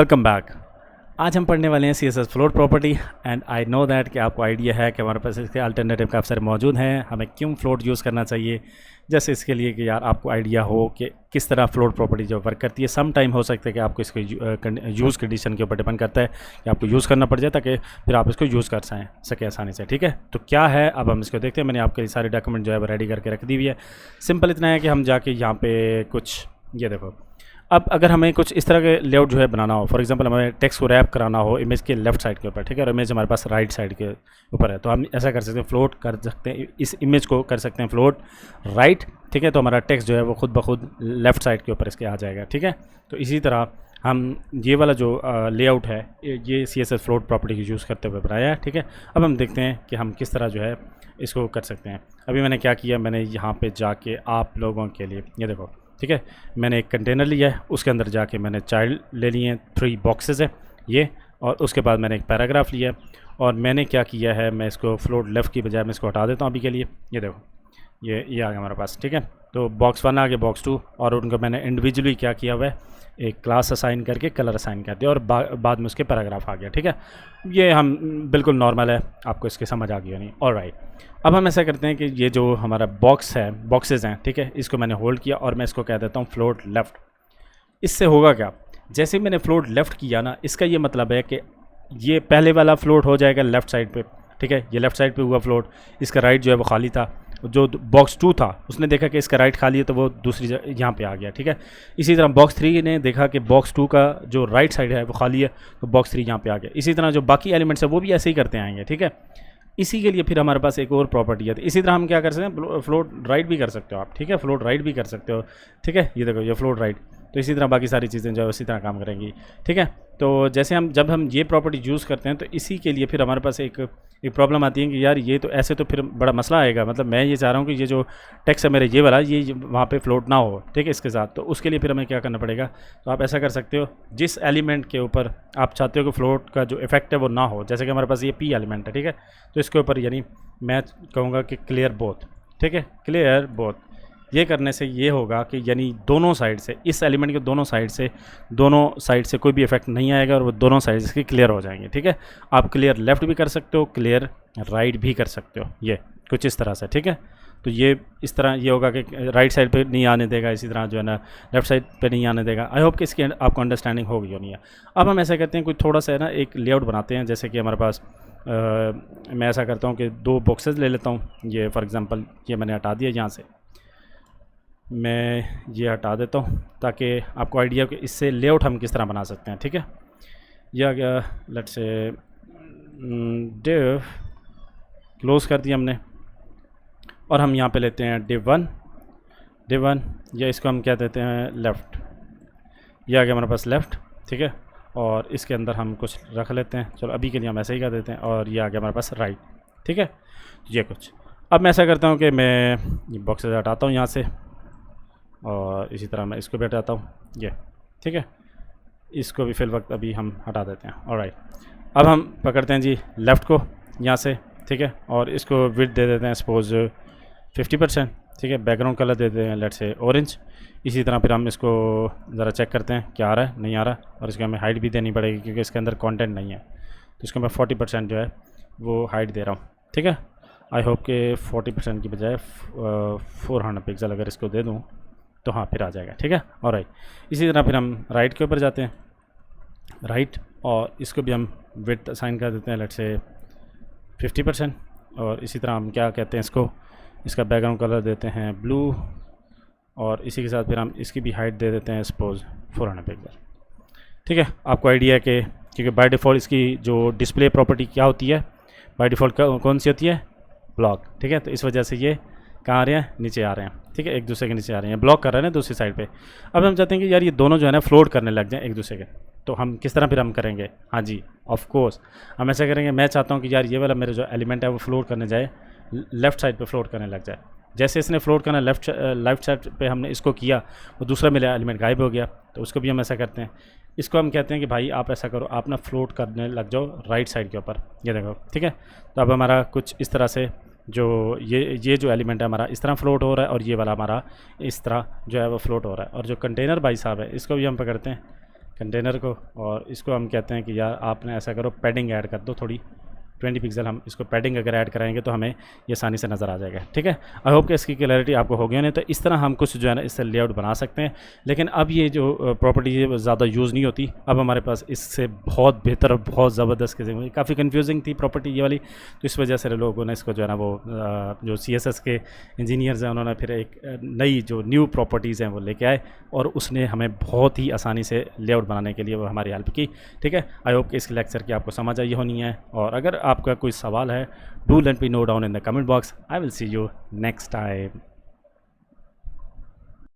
Welcome back. आज हम पढ़ने वाले हैं C S S float property and I know that कि आपको आइडिया है कि हमारे पास इसके अल्टरनेटिव काफ़ी सारे मौजूद हैं। हमें क्यों फ्लोट यूज़ करना चाहिए, जैसे इसके लिए कि यार आपको आइडिया हो कि किस तरह फ्लोट प्रॉपर्टी जो वर्क करती है। सम टाइम हो सकता है कि आपको इसके यूज़ कंडीशन के ऊपर डिपेंड करता है कि आपको यूज़ करना पड़ जाए ताकि फिर आप इसको यूज़ कर सकें आसानी से। ठीक है, तो क्या है अब हम इसको देखते हैं। मैंने आपके सारे डॉक्यूमेंट जो है वो रेडी करके रख दी हुई है। सिंपल इतना है कि हम जाके यहाँ पे कुछ ये देखो, अब अगर हमें कुछ इस तरह के लेआउट जो है बनाना हो, फॉर एग्जांपल हमें टेक्स्ट को रैप कराना हो इमेज के लेफ्ट साइड के ऊपर, ठीक है, और इमेज हमारे पास राइट साइड के ऊपर है, तो हम ऐसा कर सकते हैं, फ्लोट कर सकते हैं, इस इमेज को कर सकते हैं फ्लोट राइट। ठीक है, तो हमारा टेक्स्ट जो है वो खुद ब खुद लेफ़्ट साइड के ऊपर इसके आ जाएगा। ठीक है, तो इसी तरह हम ये वाला जो लेआउट है ये CSS फ्लोट प्रॉपर्टी की यूज़ करते हुए बनाया है। ठीक है, अब हम देखते हैं कि हम किस तरह जो है इसको कर सकते हैं। अभी मैंने क्या किया, मैंने यहाँ पर जाके आप लोगों के लिए ये देखो, ठीक है, मैंने एक कंटेनर लिया है, उसके अंदर जाके मैंने चाइल्ड ले लिए हैं, 3 बॉक्सेस है ये, और उसके बाद मैंने एक पैराग्राफ लिया और मैंने क्या किया है, मैं इसको फ्लोट लेफ़्ट की बजाय मैं इसको हटा देता हूँ अभी के लिए। ये देखो, ये आ गया हमारे पास। ठीक है, तो बॉक्स 1 आ गया, बॉक्स 2, और उनको मैंने इंडिविजुअली क्या किया हुआ है, एक क्लास असाइन करके कलर असाइन कर दिया और बाद में उसके पैराग्राफ आ गया। ठीक है, ये हम बिल्कुल नॉर्मल है, आपको इसके समझ आ गई नहीं। ऑलराइट, अब हम ऐसा करते हैं कि ये जो हमारा बॉक्स है, बॉक्सेस हैं, ठीक है, इसको मैंने होल्ड किया और मैं इसको कह देता हूँ फ्लोट लेफ़्ट। इससे होगा क्या, जैसे मैंने फ्लोट लेफ़्ट किया ना, इसका ये मतलब है कि ये पहले वाला फ्लोट हो जाएगा लेफ़्ट साइड पे। ठीक है, ये लेफ़्ट साइड पे हुआ फ्लोट, इसका राइट जो है वो खाली था। जो बॉक्स 2 था उसने देखा कि इसका राइट खाली है तो वो दूसरी यहाँ पे आ गया। ठीक है, इसी तरह बॉक्स 3 ने देखा कि बॉक्स 2 का जो राइट साइड है वो खाली है तो बॉक्स 3 यहाँ पे आ गया। इसी तरह जो बाकी एलिमेंट्स है वो भी ऐसे ही करते आएंगे। ठीक है, इसी के लिए फिर हमारे पास एक और प्रॉपर्टी है। तो इसी तरह हम क्या कर सकते हैं, फ्लोट राइट भी कर सकते हो आप। ठीक है, फ्लोट राइट भी कर सकते हो। ठीक है, ये देखो, ये फ्लोट राइट, तो इसी तरह बाकी सारी चीज़ें जो है उसी तरह काम करेंगी। ठीक है, तो जैसे जब हम ये प्रॉपर्टी यूज़ करते हैं तो इसी के लिए फिर हमारे पास एक प्रॉब्लम आती है कि यार ये तो ऐसे तो फिर बड़ा मसला आएगा। मतलब मैं ये चाह रहा हूँ कि ये जो टेक्स्ट है मेरे ये वाला, ये वहाँ पे फ्लोट ना हो। ठीक है, इसके साथ, तो उसके लिए फिर हमें क्या करना पड़ेगा, तो आप ऐसा कर सकते हो, जिस एलिमेंट के ऊपर आप चाहते हो कि फ्लोट का जो इफेक्ट है वो ना हो, जैसे कि हमारे पास ये P एलिमेंट है। ठीक है, तो इसके ऊपर यानी मैं कहूँगा कि क्लियर बोथ। ठीक है, क्लियर बोथ, ये करने से ये होगा कि यानी दोनों साइड से, इस एलिमेंट के दोनों साइड से कोई भी इफेक्ट नहीं आएगा और वो दोनों साइड से क्लियर हो जाएंगे। ठीक है, आप क्लियर लेफ़्ट भी कर सकते हो, क्लियर राइट भी कर सकते हो, ये कुछ इस तरह से। ठीक है, तो ये इस तरह ये होगा कि राइट साइड पे नहीं आने देगा, इसी तरह जो है ना लेफ़्ट साइड पे नहीं आने देगा। आई होप कि इसकी आपको अंडरस्टैंडिंग होगी नहीं है। अब हम ऐसा करते हैं, कुछ थोड़ा सा है ना एक लेआउट बनाते हैं, जैसे कि हमारे पास मैं ऐसा करता हूँ कि 2 बॉक्सेस ले लेता हूँ। ये फॉर एग्ज़ाम्पल ये मैंने हटा दिया, यहाँ से मैं ये हटा देता हूँ ताकि आपको आइडिया कि इससे लेआउट हम किस तरह बना सकते हैं। ठीक है, यह आ गया, लेट्स से डिव क्लोज़ कर दिया हमने, और हम यहाँ पे लेते हैं div 1, या इसको हम क्या देते हैं लेफ़्ट। ये आ गया हमारे पास लेफ़्ट। ठीक है, और इसके अंदर हम कुछ रख लेते हैं, चलो अभी के लिए हम ऐसे ही कर देते हैं, और ये आ गया हमारे पास राइट। ठीक है, ये कुछ। अब मैं ऐसा करता हूँ कि मैं ये बॉक्सेस हटाता हूँ यहाँ से, और इसी तरह मैं इसको भी हटाता हूँ ये। ठीक है, इसको भी फिल वक्त अभी हम हटा देते हैं। ऑलराइट, अब हम पकड़ते हैं जी लेफ़्ट को यहाँ से। ठीक है, और इसको विड्थ दे देते हैं सपोज 50%। ठीक है, बैकग्राउंड कलर दे देते हैं लेट्स से ऑरेंज। इसी तरह फिर हम इसको ज़रा चेक करते हैं क्या आ रहा है, नहीं आ रहा, और इसको हमें हाइट भी देनी पड़ेगी क्योंकि इसके अंदर कंटेंट नहीं है, तो इसको मैं 40% जो है वो हाइट दे रहा हूँ। ठीक है, आई होप कि 40% की बजाय 400 पिक्सल अगर इसको दे दूँ तो हाँ फिर आ जाएगा। ठीक है, ऑलराइट, इसी तरह फिर हम राइट के ऊपर जाते हैं, राइट, और इसको भी हम विड्थ असाइन कर देते हैं लेट्स से 50%, और इसी तरह हम क्या कहते हैं इसको, इसका बैकग्राउंड कलर देते हैं ब्लू, और इसी के साथ फिर हम इसकी भी हाइट दे देते हैं सपोज 400 पिक्सल। ठीक है, आपको आइडिया है कि क्योंकि बाय डिफ़ॉल्ट इसकी जो डिस्प्ले प्रॉपर्टी क्या होती है, बाय डिफ़ॉल्ट कौन सी होती है, ब्लॉक। ठीक है, तो इस वजह से ये कहाँ आ रहे हैं, नीचे आ रहे हैं। ठीक है, एक दूसरे के नीचे आ रहे हैं, ब्लॉक कर रहे हैं ना दूसरी साइड पे। अब हम चाहते हैं कि यार ये दोनों जो है ना फ्लोट करने लग जाएं एक दूसरे के, तो हम किस तरह फिर हम करेंगे, हाँ जी ऑफ कोर्स हम ऐसा करेंगे, मैं चाहता हूँ कि यार ये वाला मेरा जो एलिमेंट है वो फ्लोट करने जाए, लेफ़्ट साइड पे फ्लोट करने लग जाए। जैसे इसने फ्लोट करना लेफ़्ट साइड पे हमने इसको किया, वो दूसरा मेरा एलिमेंट गायब हो गया, तो उसको भी हम ऐसा करते हैं। इसको हम कहते हैं कि भाई आप ऐसा करो, आप ना फ्लोट करने लग जाओ राइट साइड के ऊपर, ये देखो। ठीक है, तो अब हमारा कुछ इस तरह से जो ये जो एलिमेंट है हमारा इस तरह फ्लोट हो रहा है, और ये वाला हमारा इस तरह जो है वो फ्लोट हो रहा है। और जो कंटेनर भाई साहब है इसको भी हम पकड़ते हैं, कंटेनर को, और इसको हम कहते हैं कि यार आपने ऐसा करो पैडिंग ऐड कर दो थोड़ी 20 पिक्सल। हम इसको पैडिंग अगर ऐड कराएंगे तो हमें ये आसानी से नज़र आ जाएगा। ठीक है, आई होप कि इसकी क्लैरिटी आपको हो गया। नहीं तो इस तरह हम कुछ जो है ना इससे लेआउट बना सकते हैं, लेकिन अब ये जो प्रॉपर्टी है ज़्यादा यूज़ नहीं होती। अब हमारे पास इससे बहुत बेहतर और बहुत ज़बरदस्त किस्म, काफ़ी कन्फ्यूजिंग थी प्रॉपर्टी ये वाली, तो इस वजह से लोगों ने इसको जो है ना वो जो CSS के इंजीनियर्स हैं उन्होंने फिर एक नई जो न्यू प्रॉपर्टीज़ हैं वो लेके आए, और उसने हमें बहुत ही आसानी से लेआउट बनाने के लिए वो हमारी हेल्प की। ठीक है, आई होप कि इस लेक्चर की आपको समझ आई होनी है, और अगर आपका कोई सवाल है, do let me know down in the comment box. I will see you next time.